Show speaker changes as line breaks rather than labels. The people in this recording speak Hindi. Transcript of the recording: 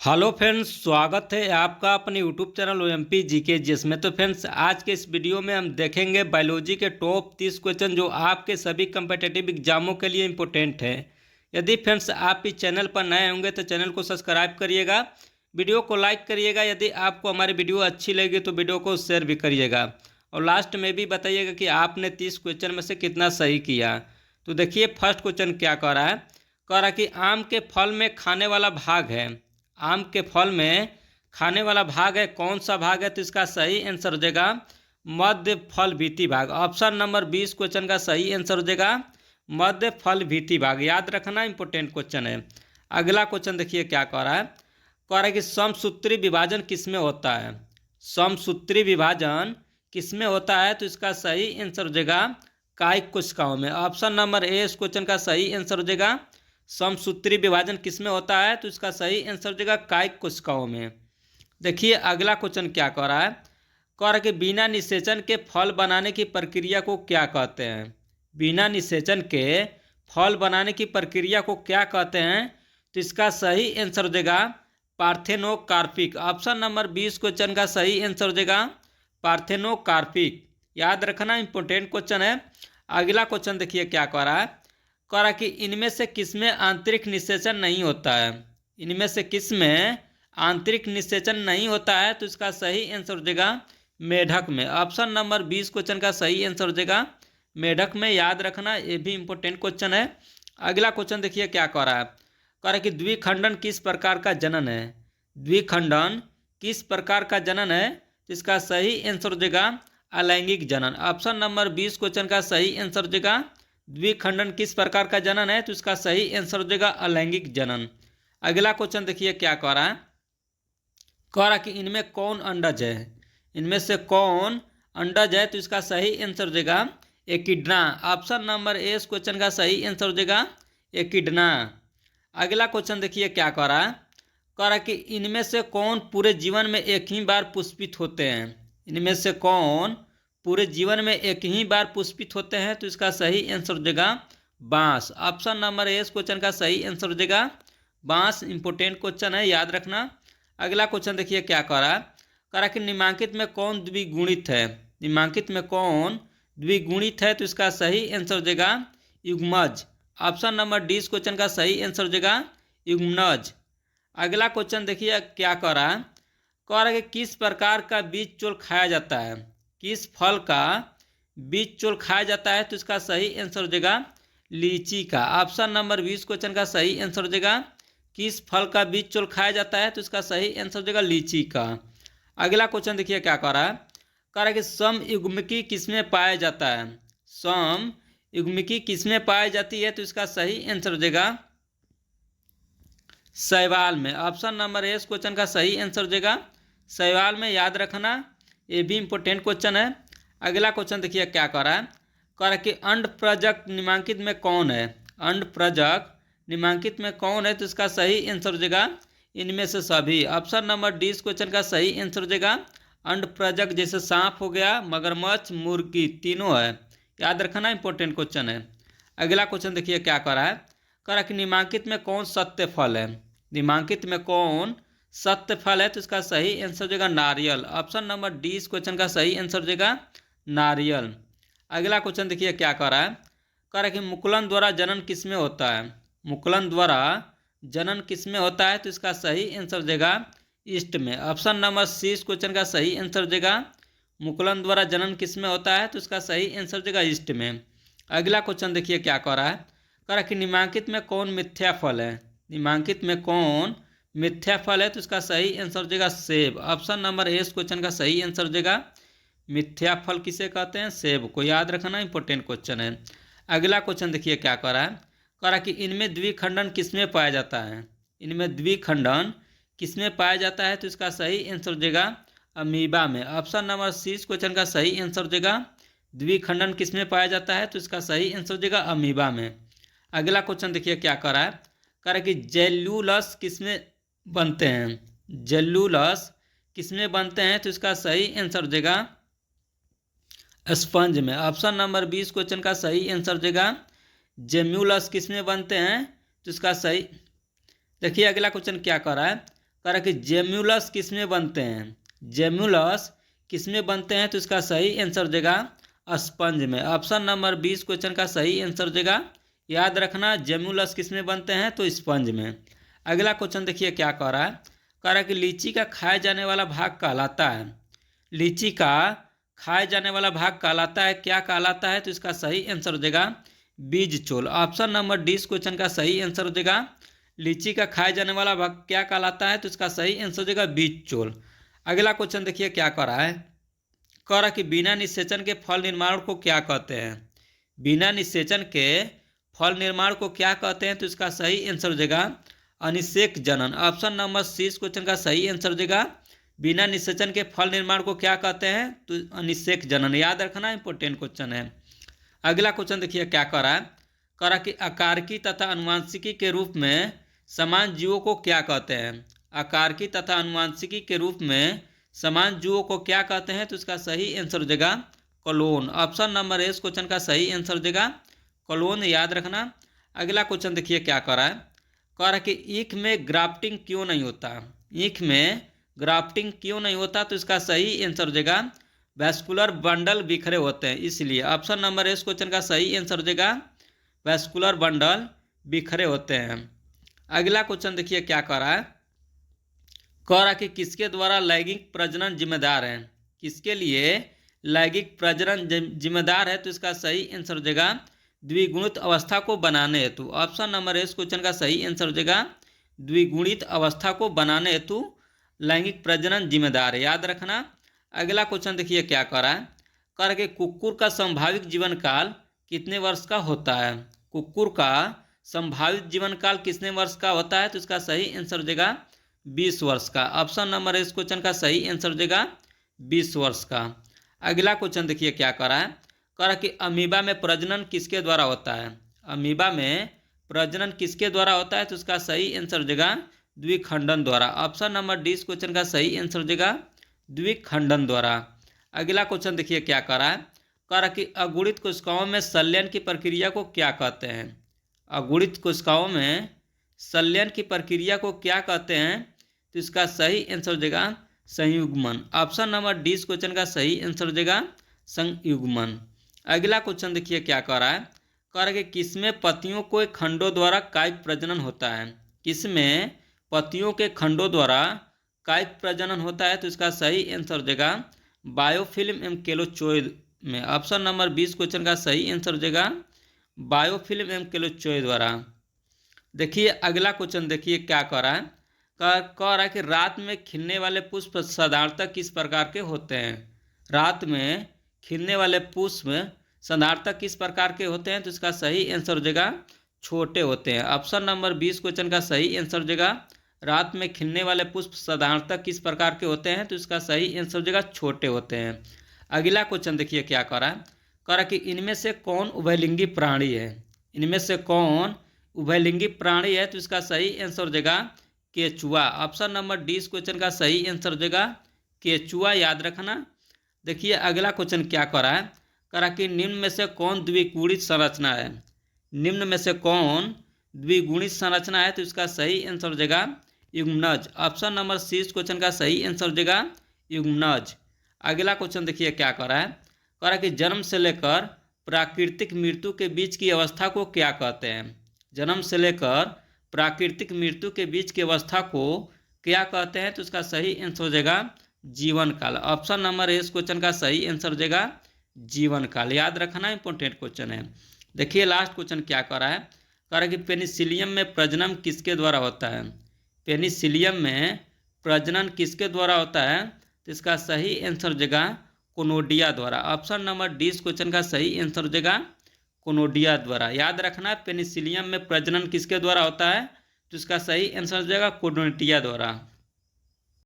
हेलो फ्रेंड्स, स्वागत है आपका अपने YouTube channel OMP GK GS में। तो फ्रेंड्स, आज के इस वीडियो में हम देखेंगे बायोलॉजी के टॉप 30 क्वेश्चन जो आपके सभी कम्पिटिटिव एग्जामों के लिए इम्पोर्टेंट है। यदि फ्रेंड्स आप इस चैनल पर नए होंगे तो चैनल को सब्सक्राइब करिएगा, वीडियो को लाइक करिएगा। यदि आपको हमारी वीडियो अच्छी लगी तो वीडियो को शेयर भी करिएगा और लास्ट में भी बताइएगा कि आपने 30 क्वेश्चन में से कितना सही किया। तो देखिए, फर्स्ट क्वेश्चन क्या कह रहा है। कह रहा है कि आम के फल में खाने वाला भाग है। आम के फल में खाने वाला भाग है, कौन सा भाग है? तो इसका सही आंसर हो जाएगा मध्य फल भीति भाग। ऑप्शन नंबर 20 क्वेश्चन का सही आंसर हो जाएगा मध्य फल भीति भाग। याद रखना, इंपॉर्टेंट क्वेश्चन है। अगला क्वेश्चन देखिए क्या कह रहा है। कह रहा है कि समसूत्री विभाजन किसमें होता है? समसूत्री विभाजन किसमें होता है? तो इसका सही आंसर हो जाएगा कायिक कोशिकाओं में। ऑप्शन नंबर ए इस क्वेश्चन का सही आंसर हो जाएगा समसूत्री विभाजन किसमें होता है? तो इसका सही आंसर हो जाएगा कायिक कोशिकाओं में। देखिए अगला क्वेश्चन क्या कह रहा है। कह रहा है कि बिना निषेचन के फल बनाने की प्रक्रिया को क्या कहते हैं? बिना निषेचन के फल बनाने की प्रक्रिया को क्या कहते हैं? तो इसका सही आंसर हो जाएगा पार्थेनोकार्पिक। ऑप्शन नंबर 20 क्वेश्चन का सही आंसर हो जाएगा पार्थेनोकार्पिक। याद रखना, इंपॉर्टेंट क्वेश्चन है। अगला क्वेश्चन देखिए क्या कह रहा है। कह रहा कि इनमें से किसमें आंतरिक निषेचन नहीं होता है? इनमें से किसमें आंतरिक निषेचन नहीं होता है? तो इसका सही आंसर हो जाएगा मेढक में। ऑप्शन नंबर 20 क्वेश्चन का सही आंसर हो जाएगा मेढक में। याद रखना, ये भी इंपॉर्टेंट क्वेश्चन है। अगला क्वेश्चन देखिए क्या कह रहा है। कह रहा है कि द्विखंडन किस प्रकार का जनन है? द्विखंडन किस प्रकार का जनन है? तो इसका सही आंसर हो जाएगा अलैंगिक जनन। ऑप्शन नंबर 20 क्वेश्चन का सही आंसर हो जाएगा द्विखंडन किस प्रकार का जनन है? तो इसका सही आंसर हो जाएगा अलैंगिक जनन। अगला क्वेश्चन देखिए क्या कह रहा है। कह रहा कि इनमें कौन अंडज है? इनमें से कौन अंडज है? तो इसका सही आंसर हो जाएगा एकिडना। ऑप्शन नंबर ए इस क्वेश्चन का सही आंसर हो जाएगा एकिडना। अगला क्वेश्चन देखिए क्या कह रहा है। कह रहा कि इनमें से कौन पूरे जीवन में एक ही बार पुष्पित होते हैं? इनमें से कौन पूरे जीवन में एक ही बार पुष्पित होते हैं? तो इसका सही आंसर हो जाएगा बांस। ऑप्शन नंबर ए इस क्वेश्चन का सही आंसर हो जाएगा बांस। इंपोर्टेंट क्वेश्चन है, याद रखना। अगला क्वेश्चन देखिए क्या कह रहा है। कह रहा कि निम्नांकित में कौन द्विगुणित है? निम्नांकित में कौन द्विगुणित है? तो इसका सही आंसर हो जाएगा युग्मज। ऑप्शन नंबर डी इस क्वेश्चन का सही आंसर हो जाएगा युग्मज। अगला क्वेश्चन देखिए क्या कह रहा है। कह रहा है कि किस प्रकार का बीज चोल खाया जाता है? किस फल का बीज चोल खाया जाता है? तो इसका सही आंसर हो जाएगा लीची का। ऑप्शन नंबर 20 क्वेश्चन का सही आंसर हो जाएगा किस फल का बीज चोल खाया जाता है? तो इसका सही आंसर हो जाएगा लीची का। अगला क्वेश्चन देखिए क्या कह रहा है। कह रहा है कि समयुग्मिकी किसमें पाया जाता है? समयुग्मिकी किसमें पाई जाती है? तो इसका सही आंसर हो जाएगा शैवाल में। ऑप्शन नंबर ए इस क्वेश्चन का सही आंसर हो जाएगा शैवाल में। याद रखना, ये भी इंपॉर्टेंट क्वेश्चन है। अगला क्वेश्चन देखिए क्या कह रहा है। कह रहा है कि अंड प्रजक निम्नांकित में कौन है? अंड प्रजक निम्नांकित में कौन है? तो इसका सही आंसर हो जाएगा इनमें से सभी। ऑप्शन नंबर डी इस क्वेश्चन का सही आंसर हो जाएगा अंड प्रजक, जैसे सांप हो गया, मगरमच्छ, मुर्गी, तीनों है। याद रखना, इंपॉर्टेंट क्वेश्चन है। अगला क्वेश्चन देखिए क्या कह रहा है। कह रहा है कि निम्नांकित में कौन सत्य फल है? निम्नांकित में कौन सत्य फल है? तो इसका सही आंसर हो जाएगा नारियल। ऑप्शन नंबर डी इस क्वेश्चन का सही आंसर हो जाएगा नारियल। अगला क्वेश्चन देखिए क्या कह रहा है। कह रहा है कि मुकुलन द्वारा जनन किसमें होता है? मुकुलन द्वारा जनन किसमें होता है? तो इसका सही आंसर हो जाएगा ईस्ट में। ऑप्शन नंबर सी इस क्वेश्चन का सही आंसर हो जाएगा मुकुलन द्वारा जनन किसमें होता है? तो इसका सही आंसर हो जाएगा ईस्ट में। अगला क्वेश्चन देखिए क्या कह रहा है। कह रहा है कि निम्नांकित में कौन मिथ्या फल है? निम्नांकित में कौन मिथ्या फल है? तो इसका सही आंसर हो जाएगा सेब। ऑप्शन नंबर ए इस क्वेश्चन का सही आंसर हो जाएगा मिथ्या फल किसे कहते हैं? सेब को। याद रखना, इंपॉर्टेंट क्वेश्चन है। अगला क्वेश्चन देखिए क्या कह रहा है। कह रहा है कि इनमें द्विखंडन किसमें पाया जाता है? इनमें द्विखंडन किसमें पाया जाता है? तो इसका सही आंसर हो जाएगा अमीबा में। ऑप्शन नंबर सी इस क्वेश्चन का सही आंसर हो जाएगा द्विखंडन किसमें पाया जाता है? तो इसका सही आंसर हो जाएगा अमीबा में। अगला क्वेश्चन देखिए क्या कह रहा है। कह रहा है कि जेल्यूलस किसमें बनते हैं? जेल्यूलस किसमें बनते हैं? तो इसका सही आंसर हो जाएगा स्पंज में। ऑप्शन नंबर 20 क्वेश्चन का सही आंसर हो जाएगा जेम्यूलस किसमें बनते हैं? तो इसका सही। देखिए अगला क्वेश्चन क्या कर रहा है। कह रहा कि जेम्यूलस किस में बनते हैं, जेम्यूलस किस में बनते हैं, तो इसका सही आंसर हो जाएगा स्पंज में। ऑप्शन नंबर 20 क्वेश्चन का सही आंसर हो जाएगा। याद रखना जेम्यूलस किस में बनते हैं, तो स्पंज में। अगला क्वेश्चन देखिए क्या कह रहा है, कह रहा है कि लीची का खाए जाने वाला भाग कहलाता है, लीची का खाए जाने वाला भाग कहलाता है, क्या कहलाता है, तो इसका सही आंसर हो जाएगा बीज चोल। ऑप्शन नंबर 20 क्वेश्चन का सही आंसर हो जाएगा लीची का खाए जाने वाला भाग क्या कहलाता है, तो इसका सही आंसर हो जाएगा बीज चोल। अगला क्वेश्चन देखिए क्या कह रहा है, कह रहा कि बिना निषेचन के फल निर्माण को क्या कहते हैं, बिना निषेचन के फल निर्माण को क्या कहते हैं, तो इसका सही आंसर हो जाएगा अनिषेक जनन। ऑप्शन नंबर 30 क्वेश्चन का सही आंसर हो जाएगा बिना निषेचन के फल निर्माण को क्या कहते हैं, तो अनिषेक जनन। याद रखना इंपॉर्टेंट क्वेश्चन है। अगला क्वेश्चन देखिए क्या कह रहा है, कह रहा कि अकारकी तथा अनुवांशिकी के रूप में समान जीवों को क्या कहते हैं, अकारकी तथा अनुवांशिकी के रूप में समान जीवों को क्या कहते हैं, तो इसका सही आंसर हो जाएगा क्लोन। ऑप्शन नंबर 1 क्वेश्चन का सही आंसर हो जाएगा क्लोन। याद रखना। अगला क्वेश्चन देखिए क्या कह रहा है, कह रहा है कि ईख में ग्राफ्टिंग क्यों नहीं होता, ईख में ग्राफ्टिंग क्यों नहीं होता, तो इसका सही आंसर हो जाएगा वैस्कुलर बंडल बिखरे होते हैं इसलिए। ऑप्शन नंबर 1 क्वेश्चन का सही आंसर हो जाएगा वैस्कुलर बंडल बिखरे होते हैं। अगला क्वेश्चन देखिए क्या कह रहा है, कह रहा कि किसके द्वारा लैंगिक प्रजनन जिम्मेदार है, किसके लिए लैंगिक प्रजनन जिम्मेदार है, तो इसका सही आंसर हो जाएगा द्विगुणित अवस्था को बनाने हेतु। ऑप्शन नंबर 1 क्वेश्चन का सही आंसर हो जाएगा द्विगुणित अवस्था को बनाने हेतु लैंगिक प्रजनन जिम्मेदार है। याद रखना। अगला क्वेश्चन देखिए क्या कह रहा है, कह रहा कि कुक्कुर का संभावित जीवन काल कितने वर्ष का होता है, कुक्कुर का संभावित जीवन काल कितने वर्ष का होता है, तो इसका सही आंसर हो जाएगा 20 वर्ष का। ऑप्शन नंबर 1 क्वेश्चन का सही आंसर हो जाएगा 20 वर्ष का। अगला क्वेश्चन देखिए क्या कह रहा है, कह रहा कि अमीबा में प्रजनन किसके द्वारा होता है, अमीबा में प्रजनन किसके द्वारा होता है, तो इसका सही आंसर हो जाएगा द्विखंडन द्वारा। ऑप्शन नंबर 20 क्वेश्चन का सही आंसर हो जाएगा द्विखंडन द्वारा। अगला क्वेश्चन देखिए क्या कह रहा है, कह रहा कि अगुणित कोशिकाओं में संलयन की प्रक्रिया को क्या कहते हैं, अगुणित कोशिकाओं में संलयन की प्रक्रिया को क्या कहते हैं, तो इसका सही आंसर हो जाएगा संयुग्मन। ऑप्शन नंबर 20 क्वेश्चन का सही आंसर हो जाएगा संयुग्मन। अगला क्वेश्चन देखिए क्या कह रहा है, कह रहा है कि किसमें पतियों के खंडों द्वारा कायिक प्रजनन होता है, किसमें पतियों के खंडों द्वारा कायिक प्रजनन होता है, तो इसका सही आंसर हो जाएगा बायोफिल्म एवं केलोचोइड में। ऑप्शन नंबर 20 क्वेश्चन का सही आंसर हो जाएगा बायोफिल्म एवं केलोचोइड द्वारा। देखिए अगला क्वेश्चन देखिए क्या कह रहा है, कह रहा है कि रात में खिलने वाले पुष्प साधारणतः किस प्रकार के होते हैं, रात में खिलने वाले पुष्प साधारणतः किस प्रकार के होते हैं, तो इसका सही आंसर हो जाएगा छोटे होते हैं। ऑप्शन नंबर 20 क्वेश्चन का सही आंसर हो जाएगा रात में खिलने वाले पुष्प साधारणतः किस प्रकार के होते हैं, तो इसका सही आंसर हो जाएगा छोटे होते हैं। अगला क्वेश्चन देखिए क्या कह रहा है, कह रहा कि इनमें से कौन उभयलिंगी प्राणी है, इनमें से कौन उभयलिंगी प्राणी है, तो इसका सही आंसर हो जाएगा केचुआ। ऑप्शन नंबर 20 क्वेश्चन का सही आंसर हो जाएगा केचुआ। याद रखना। देखिए अगला क्वेश्चन क्या कह रहा है, कह रहा कि निम्न में से कौन द्विगुणित संरचना है, निम्न में से कौन द्विगुणित संरचना है, तो इसका सही आंसर हो जाएगा युग्मनज। ऑप्शन नंबर 30 क्वेश्चन का सही आंसर हो जाएगा युग्मनज। अगला क्वेश्चन देखिए क्या कह रहा है, कह रहा कि जन्म से लेकर प्राकृतिक मृत्यु के बीच की अवस्था को क्या कहते हैं, जन्म से लेकर प्राकृतिक मृत्यु के बीच की अवस्था को क्या कहते हैं, तो इसका सही आंसर हो जाएगा जीवन काल। ऑप्शन नंबर 1 क्वेश्चन का सही आंसर हो जाएगा जीवन काल। याद रखना इंपॉर्टेंट क्वेश्चन है। देखिए लास्ट क्वेश्चन क्या कह रहा है, कह रहा है कि पेनिसिलियम में प्रजनन किसके द्वारा होता है, पेनिसिलियम में प्रजनन किसके द्वारा होता है, तो इसका सही आंसर हो जाएगा कोनोडिया द्वारा। ऑप्शन नंबर 20 क्वेश्चन का सही आंसर हो जाएगा कोनोडिया द्वारा। याद रखना पेनिसिलियम में प्रजनन किसके द्वारा होता है, तो इसका सही आंसर हो जाएगा कोनोडिया द्वारा।